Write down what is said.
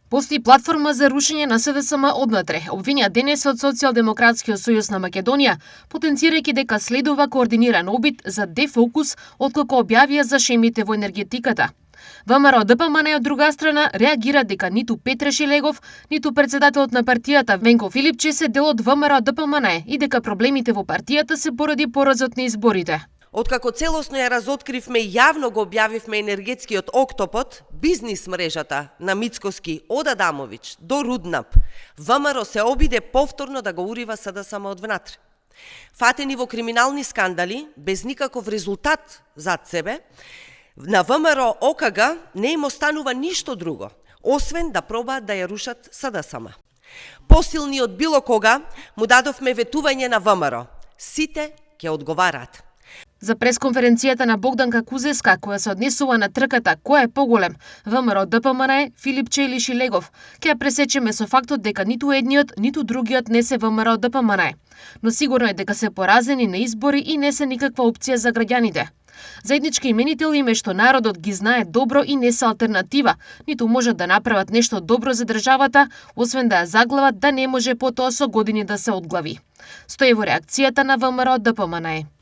Постои платформа за рушење на СДСМ однатре, обвинија денес од Социјалдемократскиот сојуз на Македонија, потенцирајќи дека следува координиран обид за дефокус откако објавија за шемите во енергетиката. ВМРО ДПМН од друга страна реагира дека ниту Петре Шилегов, ниту председателот на партијата Венко Филипче се дел од ВМРО ДПМН и дека проблемите во партијата се поради поразот на изборите. Откако целосно ја разоткривме и јавно го објавивме енергетскиот октопод, бизнис мрежата на Мицкоски од Адамовиќ до Руднап, ВМРО се обиде повторно да го урива СДСМ од внатре. Фатени во криминални скандали, без никаков резултат зад себе, на ВМРО ОКГ не им останува ништо друго, освен да пробаат да ја рушат СДСМ. Посилни од било кога му дадовме ветување на ВМРО. Сите ќе одговараат. За пресконференцијата на Богданка Кузеска, која се однесува на трката кој е поголем, ВМРО ДПМН, Филипче или Шилегов, ќе ја пресечеме со фактот дека ниту едниот, ниту другиот не се ВМРО ДПМН. Но сигурно е дека се поразени на избори и не се никаква опција за граѓаните. Заеднички именител им е што народот ги знае добро и не се алтернатива, ниту можат да направат нешто добро за државата, освен да ја заглават да не може потоа со години да се одглави. Стои во реакцијата на ВМРО ДПМН.